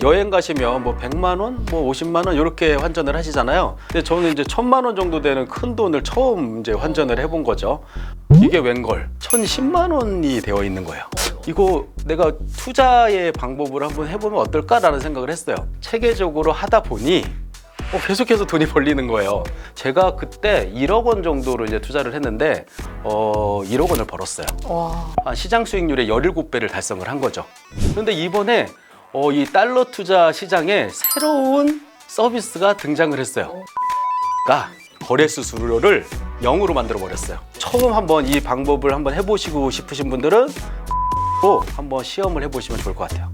여행 가시면 뭐 100만 원, 뭐 50만 원 이렇게 환전을 하시잖아요. 근데 저는 이제 1000만 원 정도 되는 큰 돈을 처음 이제 환전을 해본 거죠. 이게 웬걸 1010만 원이 되어 있는 거예요. 이거 내가 투자의 방법을 한번 해보면 어떨까라는 생각을 했어요. 체계적으로 하다 보니 계속해서 돈이 벌리는 거예요. 제가 그때 1억 원 정도로 이제 투자를 했는데 1억 원을 벌었어요. 와. 시장 수익률의 17배를 달성을 한 거죠. 그런데 이번에 이 달러 투자 시장에 새로운 서비스가 등장을 했어요. 거래 수수료를 0으로 만들어 버렸어요. 처음 한번 이 방법을 한번 해보시고 싶으신 분들은 또 한번 시험을 해보시면 좋을 것 같아요.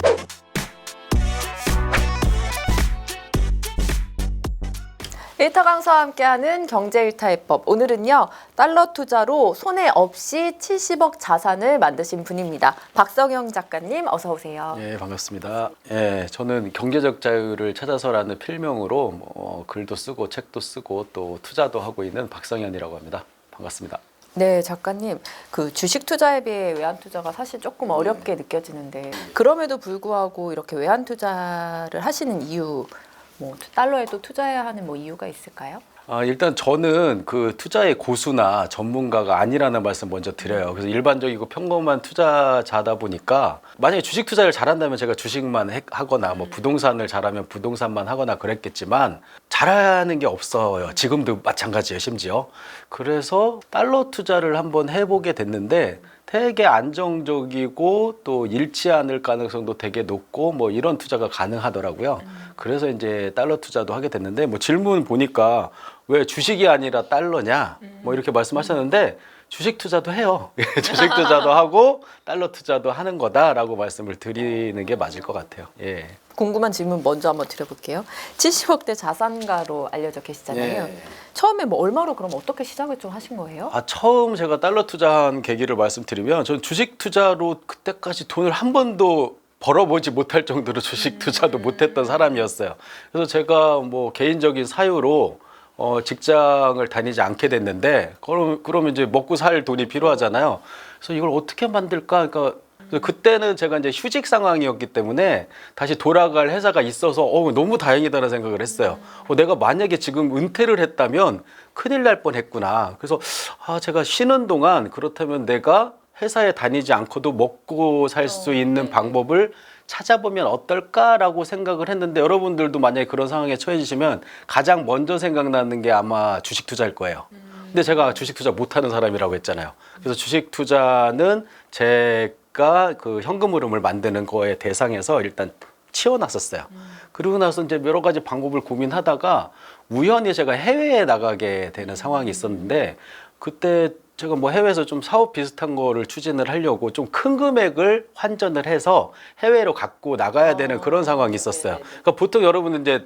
일타 강사와 함께하는 경제 일타의 법. 오늘은요, 달러 투자로 손해 없이 70억 자산을 만드신 분입니다. 박성영 작가님, 어서 오세요. 네, 반갑습니다. 저는 경제적 자유를 찾아서라는 필명으로 글도 쓰고 책도 쓰고 또 투자도 하고 있는 박성현이라고 합니다. 반갑습니다. 네, 작가님. 그 주식 투자에 비해 외환 투자가 사실 조금 어렵게 느껴지는데 그럼에도 불구하고 이렇게 외환 투자를 하시는 이유, 뭐 달러에도 투자해야 하는 뭐 이유가 있을까요? 일단 저는 그 투자의 고수나 전문가가 아니라는 말씀 먼저 드려요. 그래서 일반적이고 평범한 투자자다 보니까 만약에 주식 투자를 잘한다면 제가 주식만 하거나 뭐 부동산을 잘하면 부동산만 하거나 그랬겠지만 잘하는 게 없어요. 지금도 마찬가지예요, 심지어. 그래서 달러 투자를 한번 해보게 됐는데 되게 안정적이고 또 잃지 않을 가능성도 되게 높고 뭐 이런 투자가 가능하더라고요. 그래서 이제 달러 투자도 하게 됐는데 뭐 질문 보니까 왜 주식이 아니라 달러냐 뭐 이렇게 말씀하셨는데 주식 투자도 해요. 주식 투자도 하고 달러 투자도 하는 거다라고 말씀을 드리는 게 맞을 것 같아요. 예. 궁금한 질문 먼저 한번 드려볼게요. 70억대 자산가로 알려져 계시잖아요. 예. 처음에 뭐 얼마로 그럼 어떻게 시작을 좀 하신 거예요? 처음 제가 달러 투자한 계기를 말씀드리면 전 주식 투자로 그때까지 돈을 한 번도 벌어보지 못할 정도로 주식 투자도 못했던 사람이었어요. 그래서 제가 뭐 개인적인 사유로 직장을 다니지 않게 됐는데 그러면 이제 먹고 살 돈이 필요하잖아요. 그래서 이걸 어떻게 만들까? 그러니까 그때는 제가 이제 휴직 상황이었기 때문에 다시 돌아갈 회사가 있어서 너무 다행이다라는 생각을 했어요. 내가 만약에 지금 은퇴를 했다면 큰일 날 뻔했구나. 그래서 제가 쉬는 동안 그렇다면 내가 회사에 다니지 않고도 먹고 살 수 있는 방법을 찾아보면 어떨까라고 생각을 했는데 여러분들도 만약에 그런 상황에 처해지시면 가장 먼저 생각나는 게 아마 주식 투자일 거예요. 근데 제가 주식 투자 못하는 사람이라고 했잖아요. 그래서 주식 투자는 제가 그 현금 흐름을 만드는 거에 대상에서 일단 치워놨었어요. 그리고 나서 이제 여러 가지 방법을 고민하다가 우연히 제가 해외에 나가게 되는 상황이 있었는데 그때 제가 뭐 해외에서 좀 사업 비슷한 거를 추진을 하려고 좀 큰 금액을 환전을 해서 해외로 갖고 나가야 되는 그런 상황이 있었어요. 그러니까 보통 여러분은 이제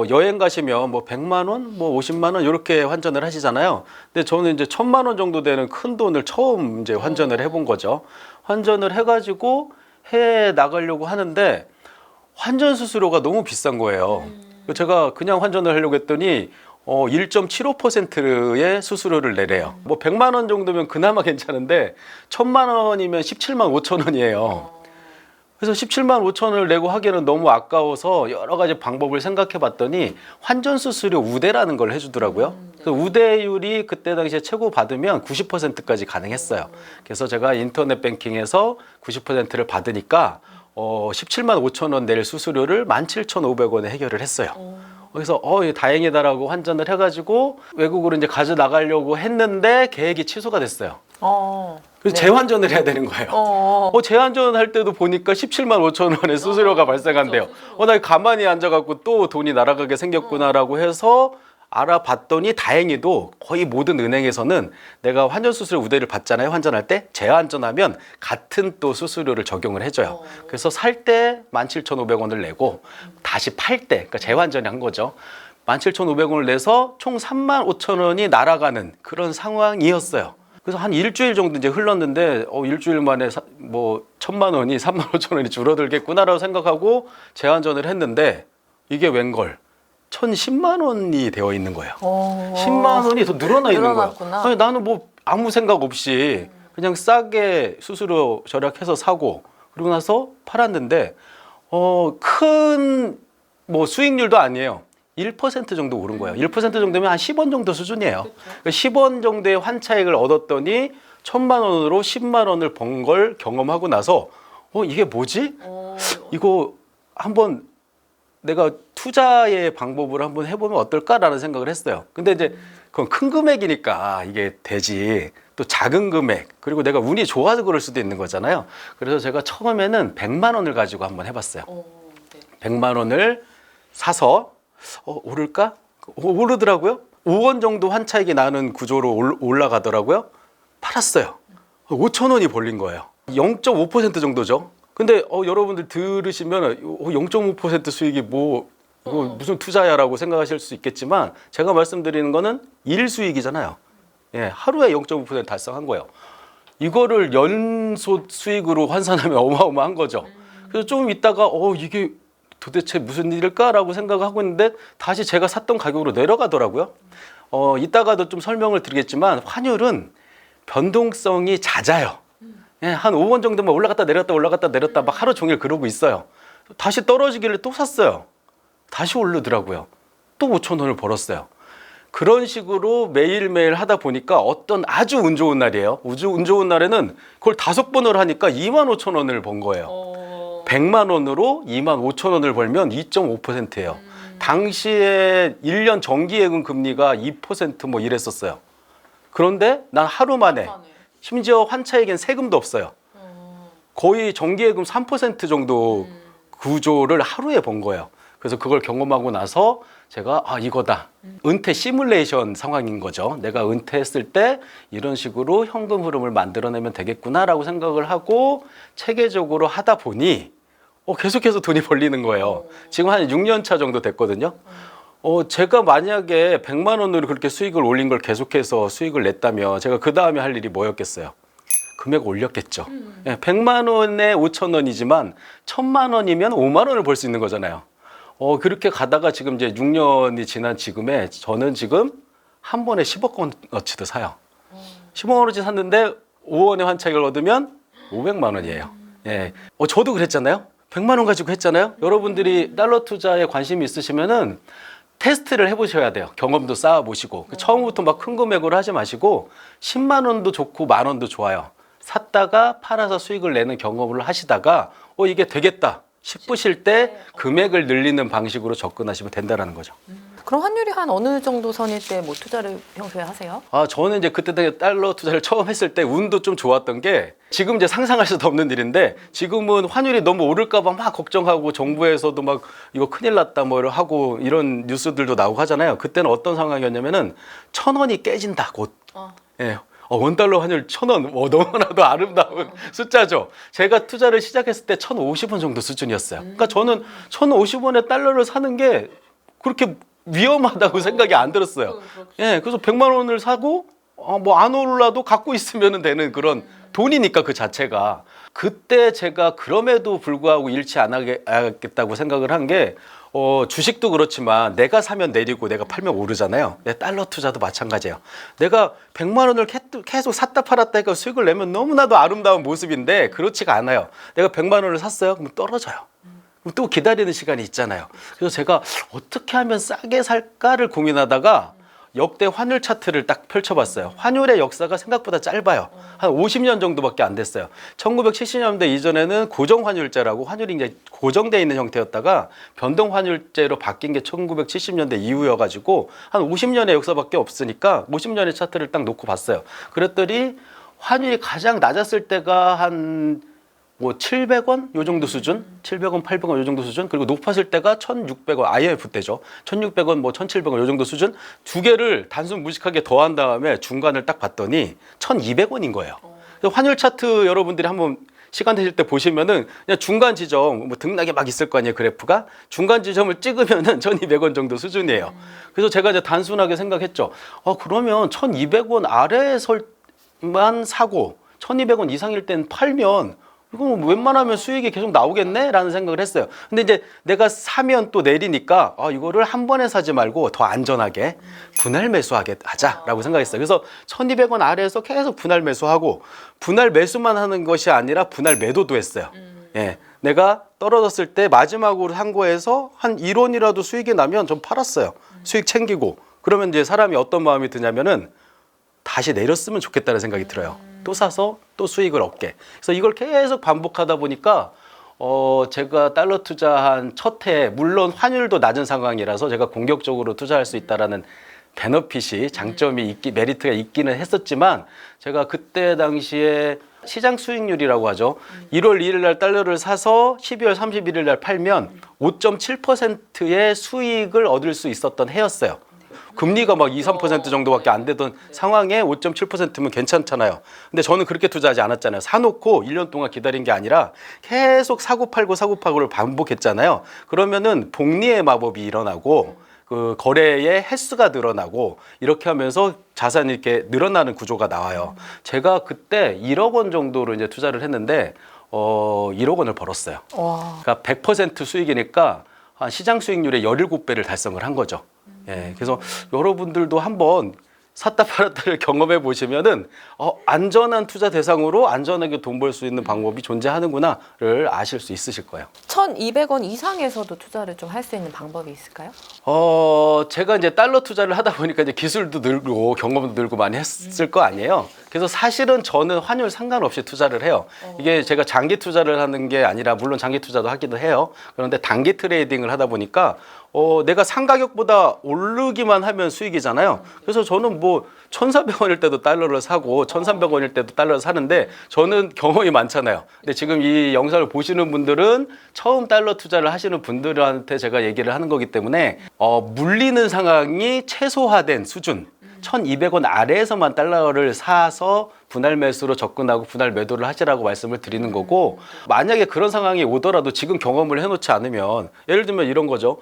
여행 가시면 뭐 100만 원, 뭐 50만 원 이렇게 환전을 하시잖아요. 근데 저는 이제 1000만 원 정도 되는 큰 돈을 처음 이제 환전을 해본 거죠. 환전을 해가지고 해외에 나가려고 하는데 환전 수수료가 너무 비싼 거예요. 제가 그냥 환전을 하려고 했더니 1.75%의 수수료를 내래요. 뭐 100만 원 정도면 그나마 괜찮은데 1000만 원이면 17만 5천 원이에요. 그래서 17만 5천 원을 내고 하기에는 너무 아까워서 여러 가지 방법을 생각해 봤더니 환전 수수료 우대라는 걸 해주더라고요. 그래서 우대율이 그때 당시에 최고 받으면 90%까지 가능했어요. 그래서 제가 인터넷 뱅킹에서 90%를 받으니까 17만 5천 원 낼 수수료를 17,500원에 해결을 했어요. 그래서 다행이다라고 환전을 해가지고 외국으로 이제 가져나가려고 했는데 계획이 취소가 됐어요. 그래서 재환전을 해야 되는 거예요. 재환전할 때도 보니까 17만 5천 원의 수수료가 발생한대요. 나 가만히 앉아갖고 또 돈이 날아가게 생겼구나라고 해서 알아봤더니 다행히도 거의 모든 은행에서는 내가 환전 수수료 우대를 받잖아요. 환전할 때 재환전하면 같은 또 수수료를 적용을 해줘요. 그래서 살 때 17,500원을 내고 다시 팔 때, 그러니까 재환전을 한 거죠. 17,500원을 내서 총 3만 5천 원이 날아가는 그런 상황이었어요. 그래서 한 일주일 정도 이제 흘렀는데 일주일 만에 뭐 1,000만 원이 3만 5천 원이 줄어들겠구나라고 생각하고 재환전을 했는데 이게 웬걸 1,010만 원이 되어 있는 거예요. 10만 원이 더 늘어나 있는 거예요. 아니, 나는 뭐 아무 생각 없이 그냥 싸게 수수료 절약해서 사고 그리고 나서 팔았는데 큰 뭐 수익률도 아니에요. 1% 정도 오른 거예요. 1% 정도면 한 10원 정도 수준이에요. 그러니까 10원 정도의 환차익을 얻었더니 1,000만 원으로 10만 원을 번 걸 경험하고 나서 이게 뭐지? 이거 한번 내가 투자의 방법을 한번 해보면 어떨까라는 생각을 했어요. 근데 이제 그건 큰 금액이니까 이게 되지. 또 작은 금액, 그리고 내가 운이 좋아서 그럴 수도 있는 거잖아요. 그래서 제가 처음에는 100만 원을 가지고 한번 해봤어요. 100만 원을 사서 오를까? 오르더라고요. 5원 정도 환차익이 나는 구조로 올라가더라고요. 팔았어요. 5천 원이 벌린 거예요. 0.5% 정도죠. 근데 여러분들 들으시면 0.5% 수익이 뭐 이거 무슨 투자야라고 생각하실 수 있겠지만 제가 말씀드리는 거는 일수익이잖아요. 예, 하루에 0.5% 달성한 거예요. 이거를 연소 수익으로 환산하면 어마어마한 거죠. 그래서 좀 있다가 이게 도대체 무슨 일일까라고 생각하고 있는데 다시 제가 샀던 가격으로 내려가더라고요. 이따가도 좀 설명을 드리겠지만 환율은 변동성이 잦아요. 예, 한 5원 정도만 올라갔다 내렸다 올라갔다 내렸다 막 하루 종일 그러고 있어요. 다시 떨어지길래 또 샀어요. 다시 오르더라고요. 또 5천 원을 벌었어요. 그런 식으로 매일매일 하다 보니까 어떤 아주 운 좋은 날이에요. 운 좋은 날에는 그걸 5번을 하니까 2만 5천 원을 번 거예요. 100만 원으로 2만 5천 원을 벌면 2.5%예요. 당시에 1년 정기예금 금리가 2%뭐 이랬었어요. 그런데 난 하루 만에 심지어 환차익엔 세금도 없어요. 거의 정기예금 3% 정도 구조를 하루에 번 거예요. 그래서 그걸 경험하고 나서 제가 이거다. 은퇴 시뮬레이션 상황인 거죠. 내가 은퇴했을 때 이런 식으로 현금 흐름을 만들어내면 되겠구나라고 생각을 하고 체계적으로 하다 보니 계속해서 돈이 벌리는 거예요. 지금 한 6년 차 정도 됐거든요. 제가 만약에 100만 원으로 그렇게 수익을 올린 걸 계속해서 수익을 냈다면 제가 그 다음에 할 일이 뭐였겠어요? 금액 올렸겠죠. 100만 원에 5천 원이지만 1,000만 원이면 5만 원을 벌 수 있는 거잖아요. 그렇게 가다가 지금 이제 6년이 지난 지금에 저는 지금 한 번에 10억 원어치도 사요. 10억 원어치 샀는데 5원의 환차익을 얻으면 500만 원이에요. 예. 저도 그랬잖아요. 100만 원 가지고 했잖아요. 여러분들이 달러 투자에 관심이 있으시면은 테스트를 해보셔야 돼요. 경험도 쌓아보시고 처음부터 막 큰 금액으로 하지 마시고 10만 원도 좋고 만 원도 좋아요. 샀다가 팔아서 수익을 내는 경험을 하시다가 이게 되겠다 싶으실 때 금액을 늘리는 방식으로 접근하시면 된다는 거죠. 그럼 환율이 한 어느 정도 선일 때 뭐 투자를 평소에 하세요? 저는 이제 그때 달러 투자를 처음 했을 때 운도 좀 좋았던 게 지금 이제 상상할 수도 없는 일인데 지금은 환율이 너무 오를까 봐 막 걱정하고 정부에서도 막 이거 큰일 났다 뭐 하고 이런 뉴스들도 나오고 하잖아요. 그때는 어떤 상황이었냐면은 1,000원이 깨진다 곧. 예. 원달러 환율 1,000원. 너무나도 아름다운 숫자죠. 제가 투자를 시작했을 때 1,050원 정도 수준이었어요. 그러니까 저는 1,050원에 달러를 사는 게 그렇게 위험하다고 생각이 안 들었어요. 예, 그래서 100만 원을 사고 뭐 안 올라도 갖고 있으면 되는 그런 돈이니까 그 자체가. 그때 제가 그럼에도 불구하고 잃지 않겠다고 생각을 한 게 주식도 그렇지만 내가 사면 내리고 내가 팔면 오르잖아요. 달러 투자도 마찬가지예요. 내가 100만 원을 계속 샀다 팔았다 해서 수익을 내면 너무나도 아름다운 모습인데 그렇지가 않아요. 내가 100만 원을 샀어요. 그럼 떨어져요. 또 기다리는 시간이 있잖아요. 그래서 제가 어떻게 하면 싸게 살까를 고민하다가 역대 환율 차트를 딱 펼쳐봤어요. 환율의 역사가 생각보다 짧아요. 한 50년 정도밖에 안 됐어요. 1970년대 이전에는 고정환율제라고 환율이 이제 고정되어 있는 형태였다가 변동환율제로 바뀐 게 1970년대 이후여가지고 한 50년의 역사밖에 없으니까 50년의 차트를 딱 놓고 봤어요. 그랬더니 환율이 가장 낮았을 때가 한 700원 요 정도 수준, 700원, 800원 요 정도 수준, 그리고 높았을 때가 1,600원, IMF 때죠. 1,600원, 1,700원 요 정도 수준. 두 개를 단순 무식하게 더한 다음에 중간을 딱 봤더니 1,200원인 거예요. 환율 차트 여러분들이 한번 시간 되실 때 보시면은 그냥 중간 지점 등락이 막 있을 거 아니에요, 그래프가. 중간 지점을 찍으면은 1,200원 정도 수준이에요. 그래서 제가 이제 단순하게 생각했죠. 그러면 1,200원 아래에서만 사고 1,200원 이상일 땐 팔면 이거 웬만하면 수익이 계속 나오겠네? 라는 생각을 했어요. 근데 이제 내가 사면 또 내리니까 이거를 한 번에 사지 말고 더 안전하게 분할 매수하게 하자라고 생각했어요. 그래서 1,200원 아래에서 계속 분할 매수하고 분할 매수만 하는 것이 아니라 분할 매도도 했어요. 예. 내가 떨어졌을 때 마지막으로 한 거에서 한 1원이라도 수익이 나면 좀 팔았어요. 수익 챙기고. 그러면 이제 사람이 어떤 마음이 드냐면은 다시 내렸으면 좋겠다는 생각이 들어요. 또 사서 또 수익을 얻게. 그래서 이걸 계속 반복하다 보니까 제가 달러 투자한 첫 해, 물론 환율도 낮은 상황이라서 제가 공격적으로 투자할 수 있다라는 베너핏이 장점이 메리트가 있기는 했었지만 제가 그때 당시에 시장 수익률이라고 하죠. 1월 2일 날 달러를 사서 12월 31일 날 팔면 5.7%의 수익을 얻을 수 있었던 해였어요. 금리가 막 2, 3% 정도밖에 안 되던 상황에 5.7%면 괜찮잖아요. 근데 저는 그렇게 투자하지 않았잖아요. 사놓고 1년 동안 기다린 게 아니라 계속 사고 팔고를 반복했잖아요. 그러면은 복리의 마법이 일어나고 그 거래의 횟수가 늘어나고 이렇게 하면서 자산이 이렇게 늘어나는 구조가 나와요. 제가 그때 1억 원 정도로 이제 투자를 했는데 1억 원을 벌었어요. 와. 그러니까 100% 수익이니까 한 시장 수익률의 17배를 달성을 한 거죠. 예, 그래서 여러분들도 한번 샀다 팔았다를 경험해 보시면은 안전한 투자 대상으로 안전하게 돈 벌 수 있는 방법이 존재하는구나를 아실 수 있으실 거예요. 1,200원 이상에서도 투자를 좀 할 수 있는 방법이 있을까요? 제가 이제 달러 투자를 하다 보니까 이제 기술도 늘고 경험도 늘고 많이 했을 거 아니에요. 그래서 사실은 저는 환율 상관없이 투자를 해요. 이게 제가 장기 투자를 하는 게 아니라 물론 장기 투자도 하기도 해요. 그런데 단기 트레이딩을 하다 보니까 내가 상가격보다 오르기만 하면 수익이잖아요. 그래서 저는 뭐 1,400원일 때도 달러를 사고 1,300원일 때도 달러를 사는데 저는 경험이 많잖아요. 근데 지금 이 영상을 보시는 분들은 처음 달러 투자를 하시는 분들한테 제가 얘기를 하는 거기 때문에 물리는 상황이 최소화된 수준 1,200원 아래에서만 달러를 사서 분할 매수로 접근하고 분할 매도를 하시라고 말씀을 드리는 거고, 만약에 그런 상황이 오더라도 지금 경험을 해놓지 않으면 예를 들면 이런 거죠.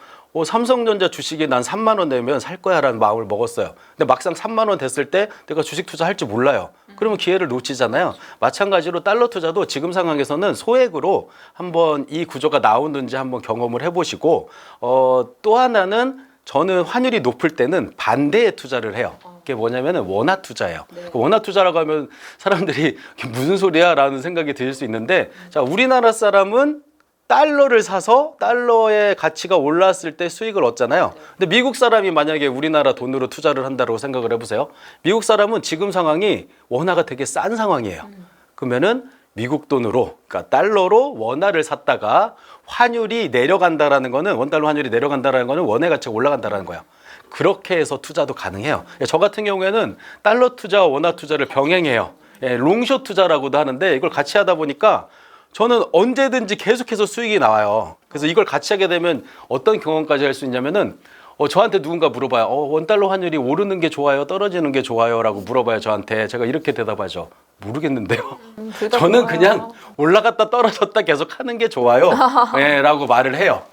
삼성전자 주식이 난 3만 원 내면 살 거야 라는 마음을 먹었어요. 근데 막상 3만 원 됐을 때 내가 주식 투자할지 몰라요. 그러면 기회를 놓치잖아요. 마찬가지로 달러 투자도 지금 상황에서는 소액으로 한번 이 구조가 나오는지 한번 경험을 해보시고, 또 하나는 저는 환율이 높을 때는 반대의 투자를 해요. 그게 뭐냐면은 원화 투자예요. 그 원화 투자라고 하면 사람들이 무슨 소리야 라는 생각이 들 수 있는데, 자, 우리나라 사람은 달러를 사서 달러의 가치가 올랐을 때 수익을 얻잖아요. 근데 미국 사람이 만약에 우리나라 돈으로 투자를 한다고 생각을 해보세요. 미국 사람은 지금 상황이 원화가 되게 싼 상황이에요. 그러면은 미국 돈으로, 그러니까 달러로 원화를 샀다가 환율이 내려간다라는 거는, 원달러 환율이 내려간다라는 거는 원의 가치가 올라간다라는 거예요. 그렇게 해서 투자도 가능해요. 저 같은 경우에는 달러 투자와 원화 투자를 병행해요. 롱숏 투자라고도 하는데 이걸 같이 하다 보니까 저는 언제든지 계속해서 수익이 나와요. 그래서 이걸 같이 하게 되면 어떤 경험까지 할 수 있냐면은 저한테 누군가 물어봐요. 원달러 환율이 오르는 게 좋아요? 떨어지는 게 좋아요? 라고 물어봐요, 저한테. 제가 이렇게 대답하죠. 모르겠는데요. 저는 그냥 올라갔다 떨어졌다 계속 하는 게 좋아요. 라고 말을 해요.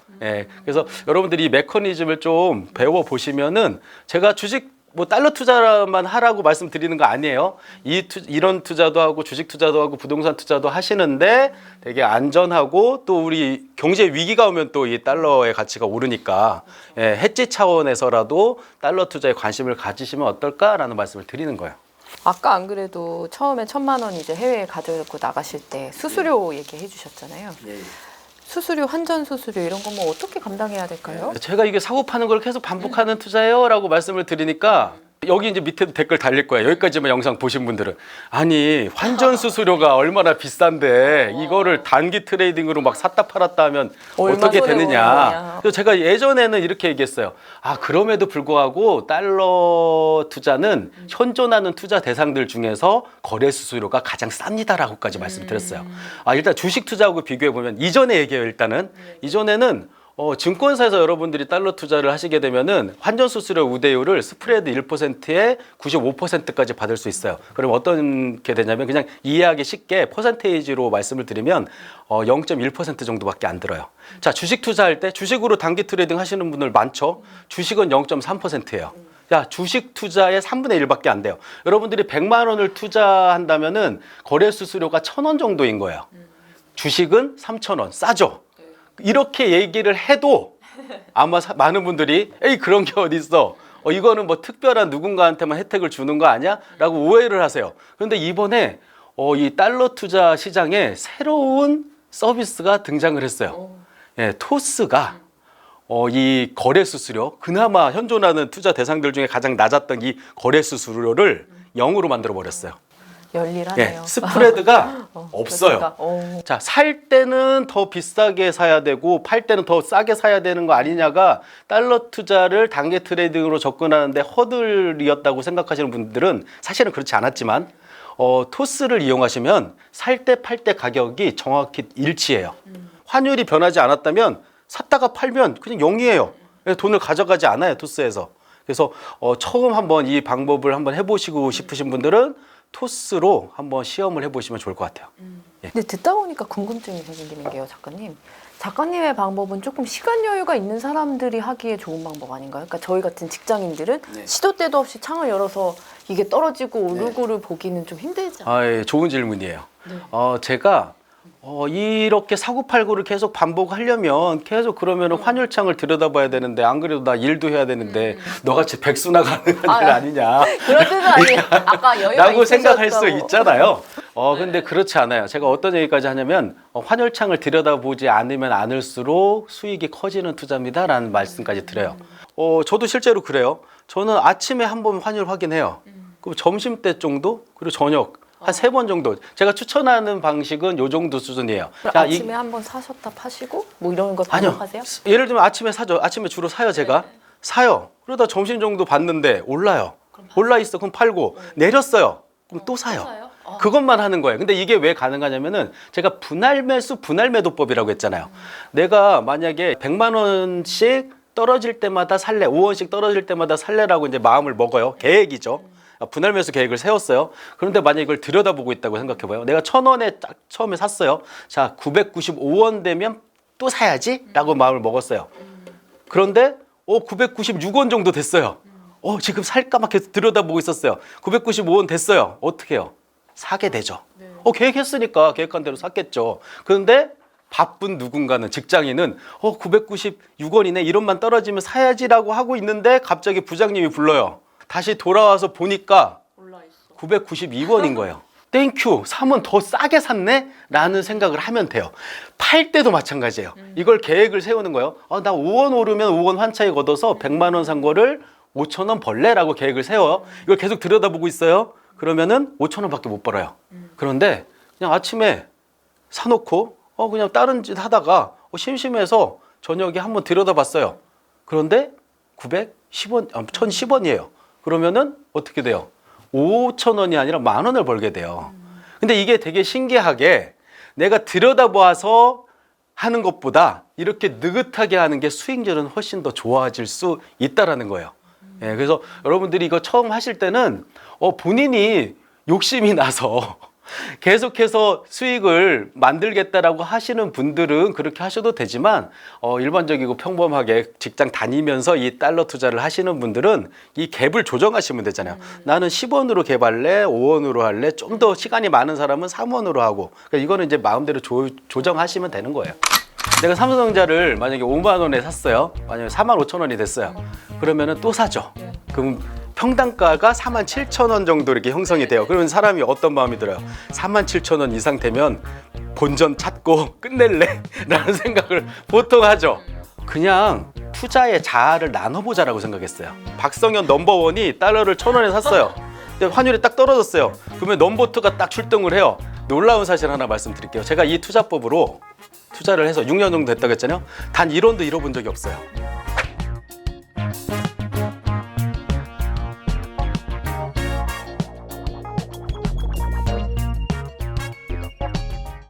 그래서 여러분들이 이 메커니즘을 좀 배워보시면은, 제가 주식 달러 투자만 하라고 말씀드리는 거 아니에요. 이런 투자도 하고 주식 투자도 하고 부동산 투자도 하시는데 되게 안전하고, 또 우리 경제 위기가 오면 또 이 달러의 가치가 오르니까 해지 차원에서라도 달러 투자에 관심을 가지시면 어떨까라는 말씀을 드리는 거예요. 아까 안 그래도 처음에 1,000만 원 이제 해외에 가지고 나가실 때 수수료 얘기해 주셨잖아요. 수수료, 환전 수수료 이런 거 뭐 어떻게 감당해야 될까요? 제가 이게 사고 파는 걸 계속 반복하는 투자예요 라고 말씀을 드리니까 여기 이제 밑에도 댓글 달릴 거예요. 여기까지만 영상 보신 분들은 아니 환전 수수료가 얼마나 비싼데 이거를 단기 트레이딩으로 막 샀다 팔았다 하면 어떻게 되느냐. 그래서 제가 예전에는 이렇게 얘기했어요. 그럼에도 불구하고 달러 투자는 현존하는 투자 대상들 중에서 거래 수수료가 가장 쌉니다라고까지 말씀드렸어요. 일단 주식 투자하고 비교해 보면 이전에 얘기해요. 일단은 이전에는 증권사에서 여러분들이 달러 투자를 하시게 되면은 환전 수수료 우대율을 스프레드 1%에 95%까지 받을 수 있어요. 그럼 어떻게 되냐면 그냥 이해하기 쉽게 퍼센테이지로 말씀을 드리면 0.1% 정도밖에 안 들어요. 자, 주식 투자할 때 주식으로 단기 트레이딩 하시는 분들 많죠. 주식은 0.3%예요. 야, 주식 투자의 3분의 1밖에 안 돼요. 여러분들이 100만 원을 투자한다면은 거래 수수료가 1,000원 정도인 거예요. 주식은 3,000원. 싸죠? 이렇게 얘기를 해도 아마 많은 분들이 에이 그런 게 어딨어, 이거는 뭐 특별한 누군가한테만 혜택을 주는 거 아니야? 라고 오해를 하세요. 그런데 이번에 이 달러 투자 시장에 새로운 서비스가 등장을 했어요. 예, 토스가 이 거래 수수료, 그나마 현존하는 투자 대상들 중에 가장 낮았던 이 거래 수수료를 0으로 만들어 버렸어요. 열일하네요. 예, 스프레드가 없어요. 그러니까, 자, 살 때는 더 비싸게 사야 되고 팔 때는 더 싸게 사야 되는 거 아니냐가 달러 투자를 단기 트레이딩으로 접근하는데 허들이었다고 생각하시는 분들은 사실은 그렇지 않았지만 토스를 이용하시면 살 때 팔 때 가격이 정확히 일치해요. 환율이 변하지 않았다면 샀다가 팔면 그냥 0이에요. 돈을 가져가지 않아요, 토스에서. 그래서 처음 한번 이 방법을 한번 해보시고 싶으신 분들은 토스로 한번 시험을 해보시면 좋을 것 같아요. 근데 듣다 보니까 궁금증이 생기는 게요, 작가님. 작가님의 방법은 조금 시간 여유가 있는 사람들이 하기에 좋은 방법 아닌가요? 그러니까 저희 같은 직장인들은 네. 시도 때도 없이 창을 열어서 이게 떨어지고 오르고를 보기는 좀 힘들지 않아요? 아, 예, 좋은 질문이에요. 네. 제가 이렇게 사고팔고를 계속 반복하려면 계속 그러면 환율창을 들여다봐야 되는데 안 그래도 나 일도 해야 되는데 너같이 백수나 가는 일 아니냐. 그런 뜻은 아니에요. 아까 여유가 라고 생각할 수 있으셨다고. 있잖아요. 근데 그렇지 않아요. 제가 어떤 얘기까지 하냐면 환율창을 들여다보지 않으면 않을수록 수익이 커지는 투자입니다라는 말씀까지 드려요. 저도 실제로 그래요. 저는 아침에 한번 환율 확인해요. 그럼 점심 때 정도 그리고 저녁 한 3번 정도. 제가 추천하는 방식은 요 정도 수준이에요. 자, 아침에 한번 사셨다 파시고 뭐 이런 거 아니요. 반복하세요? 예를 들면 아침에 사죠. 아침에 주로 사요, 제가. 사요. 그러다 점심 정도 봤는데 올라요. 올라 있어. 그럼 팔고 내렸어요. 그럼 또 사요. 그것만 하는 거예요. 근데 이게 왜 가능하냐면은 제가 분할 매수, 분할 매도법이라고 했잖아요. 내가 만약에 100만 원씩 떨어질 때마다 살래, 5원씩 떨어질 때마다 살래라고 이제 마음을 먹어요. 계획이죠. 분할 매수 계획을 세웠어요. 그런데 만약에 이걸 들여다보고 있다고 생각해봐요. 내가 1,000원에 딱 처음에 샀어요. 자, 995원 되면 또 사야지? 라고 마음을 먹었어요. 그런데 996원 정도 됐어요. 지금 살까 막 계속 들여다보고 있었어요. 995원 됐어요. 어떻게 해요? 사게 되죠. 계획했으니까 계획한 대로 샀겠죠. 그런데 바쁜 누군가는, 직장인은 996원이네, 이런만 떨어지면 사야지라고 하고 있는데 갑자기 부장님이 불러요. 다시 돌아와서 보니까 992원인 거예요. 땡큐, 사면 더 싸게 샀네? 라는 생각을 하면 돼요. 팔 때도 마찬가지예요. 이걸 계획을 세우는 거예요. 나 5원 오르면 5원 환차익 얻어서 100만 원 산 거를 5천 원 벌래라고 계획을 세워요. 이걸 계속 들여다보고 있어요. 그러면은 5천 원밖에 못 벌어요. 그런데 그냥 아침에 사놓고 그냥 다른 짓 하다가 심심해서 저녁에 한번 들여다봤어요. 그런데 910원, 1,010원이에요. 그러면은 어떻게 돼요? 5천 원이 아니라 10,000원을 벌게 돼요. 근데 이게 되게 신기하게 내가 들여다봐서 하는 것보다 이렇게 느긋하게 하는 게 수익률은 훨씬 더 좋아질 수 있다라는 거예요. 그래서 여러분들이 이거 처음 하실 때는 본인이 욕심이 나서 계속해서 수익을 만들겠다라고 하시는 분들은 그렇게 하셔도 되지만 일반적이고 평범하게 직장 다니면서 이 달러 투자를 하시는 분들은 이 갭을 조정하시면 되잖아요. 나는 10원으로 갭할래, 5원으로 할래, 좀 더 시간이 많은 사람은 3원으로 하고, 그러니까 이거는 이제 마음대로 조정하시면 되는 거예요. 내가 삼성전자를 만약에 5만 원에 샀어요. 만약에 45,000원이 됐어요. 그러면은 또 사죠. 그럼 평당가가 47,000원 정도 이렇게 형성이 돼요. 그러면 사람이 어떤 마음이 들어요? 47,000원 이상 되면 본전 찾고 끝낼래? 라는 생각을 보통 하죠. 그냥 투자의 자아를 나눠보자라고 생각했어요. 박성현 넘버원이 달러를 1,000원에 샀어요. 근데 환율이 딱 떨어졌어요. 그러면 넘버2가 딱 출동을 해요. 놀라운 사실 하나 말씀드릴게요. 제가 이 투자법으로 투자를 해서 6년 정도 됐다고 했잖아요. 단 1원도 잃어본 적이 없어요.